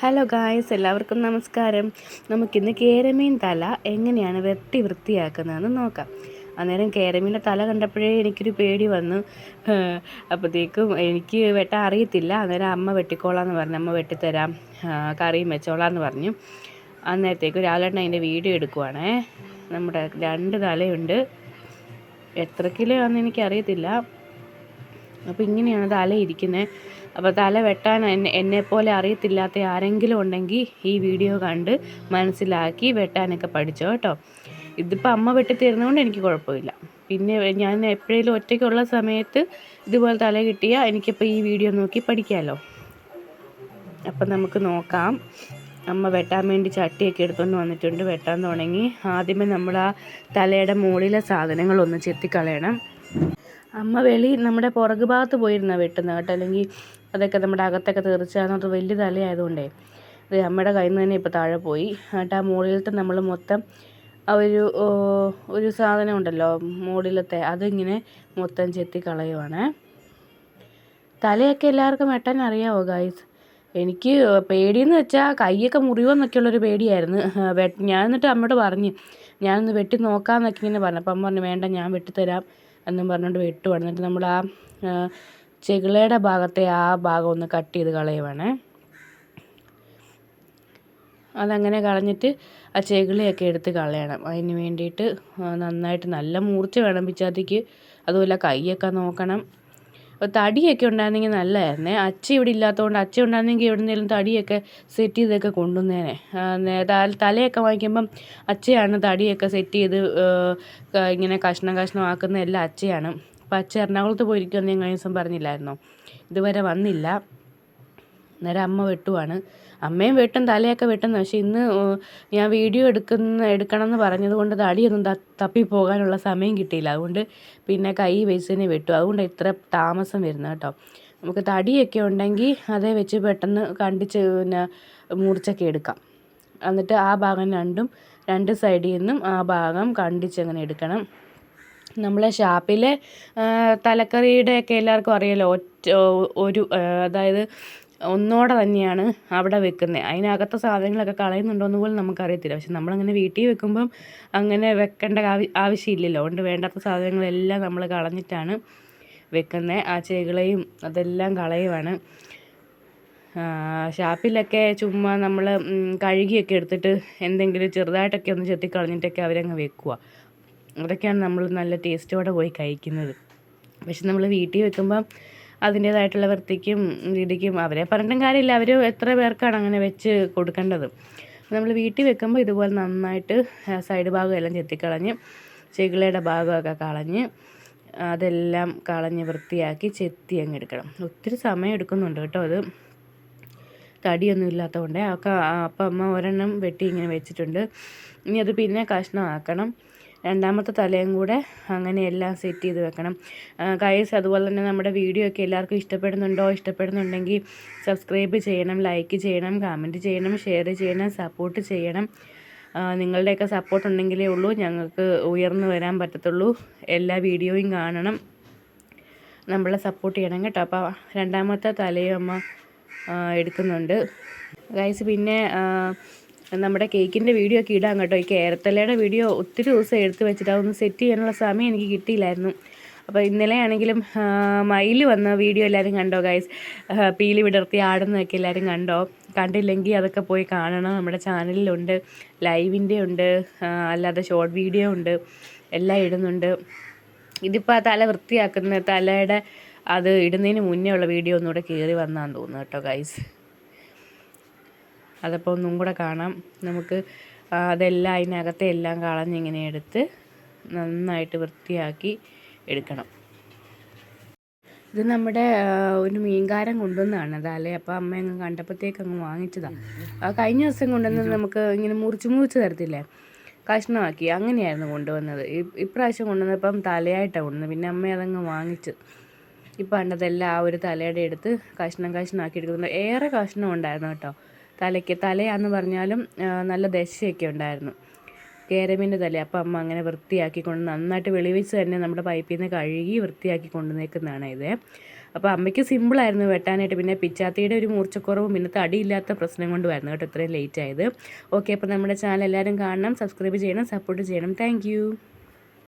Hello guys, എല്ലാവർക്കും നമസ്കാരം. നമുക്കിന്ന് കേരമീൻ തല എങ്ങനെയാണ് വെട്ടി വൃത്തിയാക്കുന്നതെന്ന് നോക്കാം. അന്നേരം കേരമീൻ്റെ തല കണ്ടപ്പോഴേ എനിക്കൊരു പേടി വന്നു. അപ്പോഴത്തേക്കും എനിക്ക് വെട്ടാൻ അറിയത്തില്ല. അന്നേരം അമ്മ വെട്ടിക്കോളാന്ന് പറഞ്ഞു. അമ്മ വെട്ടിത്തരാം, കറിയും വെച്ചോളാന്ന് പറഞ്ഞു. അന്നേരത്തേക്ക് രാവിലെ അതിൻ്റെ വീഡിയോ എടുക്കുവാണേ. നമ്മുടെ 2 തലയുണ്ട്. എത്ര കിലോ ആണെന്ന് എനിക്കറിയത്തില്ല. അപ്പോൾ ഇങ്ങനെയാണ് തല ഇരിക്കുന്നത്. അപ്പോൾ തല വെട്ടാൻ എന്നെപ്പോലെ അറിയത്തില്ലാത്ത ആരെങ്കിലും ഉണ്ടെങ്കിൽ ഈ വീഡിയോ കണ്ട് മനസ്സിലാക്കി വെട്ടാനൊക്കെ പഠിച്ചോ കേട്ടോ. ഇതിപ്പോൾ അമ്മ വെട്ടിത്തരുന്നതുകൊണ്ട് എനിക്ക് കുഴപ്പമില്ല. പിന്നെ ഞാൻ എപ്പോഴേലും ഒറ്റയ്ക്കുള്ള സമയത്ത് ഇതുപോലെ തല കിട്ടിയാൽ എനിക്കിപ്പോൾ ഈ വീഡിയോ നോക്കി പഠിക്കാമല്ലോ. അപ്പം നമുക്ക് നോക്കാം. അമ്മ വെട്ടാൻ വേണ്ടി ചട്ടിയൊക്കെ എടുത്തുകൊണ്ട് വന്നിട്ടുണ്ട്. വെട്ടാൻ തുടങ്ങി. ആദ്യമേ നമ്മൾ ആ തലയുടെ മുകളിലെ സാധനങ്ങളൊന്ന് ചെത്തിക്കളയണം. അമ്മ നമ്മുടെ പുറകു ഭാഗത്ത് പോയിരുന്നാണ് വെട്ടുന്നത് കേട്ടോ. അല്ലെങ്കിൽ അതൊക്കെ നമ്മുടെ അകത്തൊക്കെ തീർച്ചയായും അത് വലിയ തലയായതുകൊണ്ടേ അത് അമ്മയുടെ കയ്യിൽ നിന്ന് തന്നെ ഇപ്പോൾ താഴെ പോയി. എന്നിട്ട് ആ മുകളിലത്തെ നമ്മൾ മൊത്തം ഒരു സാധനം ഉണ്ടല്ലോ മുകളിലത്തെ, അതിങ്ങനെ മൊത്തം ചെത്തി കളയുവാണ്. തലയൊക്കെ എല്ലാവർക്കും വെട്ടാൻ അറിയാമോ ഗായ്സ്? എനിക്ക് പേടിയെന്ന് വെച്ചാൽ കൈയൊക്കെ മുറിയുമെന്നൊക്കെയുള്ളൊരു പേടിയായിരുന്നു. ഞാൻ എന്നിട്ട് അമ്മയോട് പറഞ്ഞ് ഞാനൊന്ന് വെട്ടി നോക്കാമെന്നൊക്കെ ഇങ്ങനെ പറഞ്ഞു. അപ്പം അമ്മ പറഞ്ഞു വേണ്ട, ഞാൻ വെട്ടിത്തരാം എന്നും പറഞ്ഞുകൊണ്ട് വെട്ടുവാണ്. എന്നിട്ട് നമ്മൾ ആ ചെകിളയുടെ ഭാഗത്തെ ആ ഭാഗം ഒന്ന് കട്ട് ചെയ്ത് കളയുവാണ്. അതങ്ങനെ കളഞ്ഞിട്ട് ആ ചെകിളയൊക്കെ എടുത്ത് കളയണം. അതിന് വേണ്ടിയിട്ട് നന്നായിട്ട് നല്ല മൂർച്ച വേണം പിച്ചാത്തിക്ക്. അതുപോലെ കൈയൊക്കെ നോക്കണം. തടിയൊക്കെ ഉണ്ടായിരുന്നെങ്കിൽ നല്ലതായിരുന്നേ. അച്ഛ ഇവിടെ ഇല്ലാത്തതുകൊണ്ട്, അച്ഛ ഉണ്ടായിരുന്നെങ്കിൽ എവിടെയെങ്കിലും തടിയൊക്കെ സെറ്റ് ചെയ്തൊക്കെ കൊണ്ടുവന്നേനെ. തലയൊക്കെ വാങ്ങിക്കുമ്പം അച്ഛയാണ് തടിയൊക്കെ സെറ്റ് ചെയ്ത് ഇങ്ങനെ കഷ്ണമാക്കുന്ന എല്ലാം അച്ഛയാണ്. അപ്പം അച്ഛ എറണാകുളത്ത് പോയിരിക്കുമെന്ന് ഞാൻ കഴിഞ്ഞ ദിവസം പറഞ്ഞില്ലായിരുന്നോ? ഇതുവരെ വന്നില്ല. അന്നേരം അമ്മ വെട്ടുവാണ്. അമ്മയും വെട്ടും, തലയൊക്കെ വെട്ടുന്നു. പക്ഷേ ഇന്ന് ഞാൻ വീഡിയോ എടുക്കണം എന്ന് പറഞ്ഞതുകൊണ്ട് തടിയൊന്നും തപ്പിപ്പോകാനുള്ള സമയം കിട്ടിയില്ല. അതുകൊണ്ട് പിന്നെ കൈ വെച്ച് തന്നെ വെട്ടു. അതുകൊണ്ട് ഇത്ര താമസം വരുന്നത് കേട്ടോ. നമുക്ക് തടിയൊക്കെ ഉണ്ടെങ്കിൽ അതേ വെച്ച് പെട്ടെന്ന് കണ്ടിച്ച് പിന്നെ മുറിച്ചൊക്കെ എടുക്കാം. എന്നിട്ട് ആ ഭാഗം രണ്ട് സൈഡിൽ നിന്നും ആ ഭാഗം കണ്ടിച്ചങ്ങനെ എടുക്കണം. നമ്മളെ ഷാപ്പിലെ തലക്കറിയുടെയൊക്കെ എല്ലാവർക്കും അറിയാലോ, അതായത് ഒന്നോടെ തന്നെയാണ് അവിടെ വെക്കുന്നത്. അതിനകത്തെ സാധനങ്ങളൊക്കെ കളയുന്നുണ്ടോയെന്ന് പോലും നമുക്കറിയത്തില്ല. പക്ഷെ നമ്മളങ്ങനെ വീട്ടിൽ വെക്കുമ്പം അങ്ങനെ വെക്കേണ്ട ആവശ്യമില്ലല്ലോ. അതുകൊണ്ട് വേണ്ടാത്ത സാധനങ്ങളെല്ലാം നമ്മൾ കളഞ്ഞിട്ടാണ് വെക്കുന്നത്. ആ ചെകിളയും അതെല്ലാം കളയുവാണ്. ഷാപ്പിലൊക്കെ ചുമ്മാ നമ്മൾ കഴുകിയൊക്കെ എടുത്തിട്ട് എന്തെങ്കിലും ചെറുതായിട്ടൊക്കെ ഒന്ന് ചെത്തിക്കളഞ്ഞിട്ടൊക്കെ അവരങ്ങ് വെക്കുക. അതൊക്കെയാണ് നമ്മൾ നല്ല ടേസ്റ്റോടെ പോയി കഴിക്കുന്നത്. പക്ഷെ നമ്മൾ വീട്ടിൽ വെക്കുമ്പം അതിൻ്റേതായിട്ടുള്ള വൃത്തിക്കും രീതിക്കും അവരെ പറഞ്ഞിട്ടും കാര്യമില്ല. അവർ എത്ര പേർക്കാണ് അങ്ങനെ വെച്ച് കൊടുക്കേണ്ടത്. നമ്മൾ വീട്ടിൽ വെക്കുമ്പോൾ ഇതുപോലെ നന്നായിട്ട് സൈഡ് ഭാഗമെല്ലാം ചെത്തിക്കളഞ്ഞ് ചെകിളയുടെ ഭാഗമൊക്കെ കളഞ്ഞ് അതെല്ലാം കളഞ്ഞ് വൃത്തിയാക്കി ചെത്തി അങ്ങ് എടുക്കണം. ഒത്തിരി സമയം എടുക്കുന്നുണ്ട് കേട്ടോ. അത് തടിയൊന്നും ഇല്ലാത്തതുകൊണ്ട് അപ്പം അമ്മ ഒരെണ്ണം വെട്ടി ഇങ്ങനെ വെച്ചിട്ടുണ്ട്. ഇനി അത് പിന്നെ കഷ്ണമാക്കണം. രണ്ടാമത്തെ തലയും കൂടെ അങ്ങനെ എല്ലാം സെറ്റ് ചെയ്ത് വെക്കണം. ഗൈസ്, അതുപോലെ തന്നെ നമ്മുടെ വീഡിയോ ഒക്കെ എല്ലാവർക്കും ഇഷ്ടപ്പെടുന്നുണ്ടെങ്കിൽ സബ്സ്ക്രൈബ് ചെയ്യണം, ലൈക്ക് ചെയ്യണം, കമൻറ്റ് ചെയ്യണം, ഷെയർ ചെയ്യണം, സപ്പോർട്ട് ചെയ്യണം. നിങ്ങളുടെയൊക്കെ സപ്പോർട്ട് ഉണ്ടെങ്കിലേ ഉള്ളൂ ഞങ്ങൾക്ക് ഉയർന്നു വരാൻ പറ്റത്തുള്ളൂ. എല്ലാ വീഡിയോയും കാണണം, നമ്മളെ സപ്പോർട്ട് ചെയ്യണം കേട്ടോ. അപ്പോൾ രണ്ടാമത്തെ തലയും അമ്മ എടുക്കുന്നുണ്ട് ഗൈസ്. പിന്നെ നമ്മുടെ കേക്കിൻ്റെ വീഡിയോ ഒക്കെ ഇടാം കേട്ടോ. ഈ കേരത്തലയുടെ വീഡിയോ ഒത്തിരി ദിവസം എടുത്ത് വെച്ചിട്ട് അതൊന്ന് സെറ്റ് ചെയ്യാനുള്ള സമയം എനിക്ക് കിട്ടിയില്ലായിരുന്നു. അപ്പോൾ ഇന്നലെ ആണെങ്കിലും മയിൽ വന്ന വീഡിയോ എല്ലാവരും കണ്ടോ ഗൈസ്? പീലി വിടർത്തി ആടുന്നതൊക്കെ എല്ലാവരും കണ്ടോ? കണ്ടില്ലെങ്കിൽ അതൊക്കെ പോയി കാണണം. നമ്മുടെ ചാനലിലുണ്ട്, ലൈവിൻ്റെ ഉണ്ട്, അല്ലാതെ ഷോർട്ട് വീഡിയോ ഉണ്ട്, എല്ലാം ഇടുന്നുണ്ട്. ഇതിപ്പോൾ ആ തല വൃത്തിയാക്കുന്ന തലയുടെ അത് ഇടുന്നതിന് മുന്നേ ഉള്ള വീഡിയോ ഒന്നുകൂടെ കയറി വന്നാന്ന് തോന്നുന്നു കേട്ടോ ഗൈസ്. അതപ്പോൾ ഒന്നും കൂടെ കാണാം നമുക്ക്. അതെല്ലാം അതിനകത്തെ എല്ലാം കളഞ്ഞിങ്ങനെ എടുത്ത് നന്നായിട്ട് വൃത്തിയാക്കി എടുക്കണം. ഇത് നമ്മുടെ ഒരു മീൻകാരൻ കൊണ്ടുവന്നതാണ് തല. അപ്പോൾ അമ്മ അങ്ങ് കണ്ടപ്പോഴത്തേക്ക് അങ്ങ് വാങ്ങിച്ചതാണ്. കഴിഞ്ഞ ദിവസം കൊണ്ടുവന്നത് നമുക്ക് ഇങ്ങനെ മുറിച്ച് തരത്തില്ലേ, കഷ്ണമാക്കി, അങ്ങനെയായിരുന്നു കൊണ്ടുവന്നത്. ഇപ്രാവശ്യം കൊണ്ടുവന്നപ്പം തലയായിട്ടാണ് കൊണ്ടുവന്നത്. പിന്നെ അമ്മ അതങ്ങ് വാങ്ങിച്ച്. ഇപ്പം കണ്ടതെല്ലാം ആ ഒരു തലയുടെ എടുത്ത് കഷ്ണമാക്കി എടുക്കുന്നുണ്ട്. ഏറെ കഷ്ണം ഉണ്ടായിരുന്നു കേട്ടോ തലയാന്ന് പറഞ്ഞാലും നല്ല ദശയൊക്കെ ഉണ്ടായിരുന്നു കേരമീൻ്റെ തല. അപ്പം അമ്മ അങ്ങനെ വൃത്തിയാക്കി നന്നായിട്ട് വെളിവെച്ച് തന്നെ നമ്മുടെ പൈപ്പിൽ നിന്ന് കഴുകി വൃത്തിയാക്കി കൊണ്ടുവന്നേക്കുന്നതാണ് ഇത്. അപ്പോൾ അമ്മയ്ക്ക് സിമ്പിളായിരുന്നു വെട്ടാനായിട്ട്. പിന്നെ പിച്ചാത്തിയുടെ ഒരു മൂർച്ചക്കുറവും പിന്നെ തടിയില്ലാത്ത പ്രശ്നം കൊണ്ടുമായിരുന്നു കേട്ടോ ഇത്രയും ലേറ്റ് ആയത്. ഓക്കെ, അപ്പോൾ നമ്മുടെ ചാനൽ എല്ലാവരും കാണണം, സബ്സ്ക്രൈബ് ചെയ്യണം, സപ്പോർട്ട് ചെയ്യണം. താങ്ക്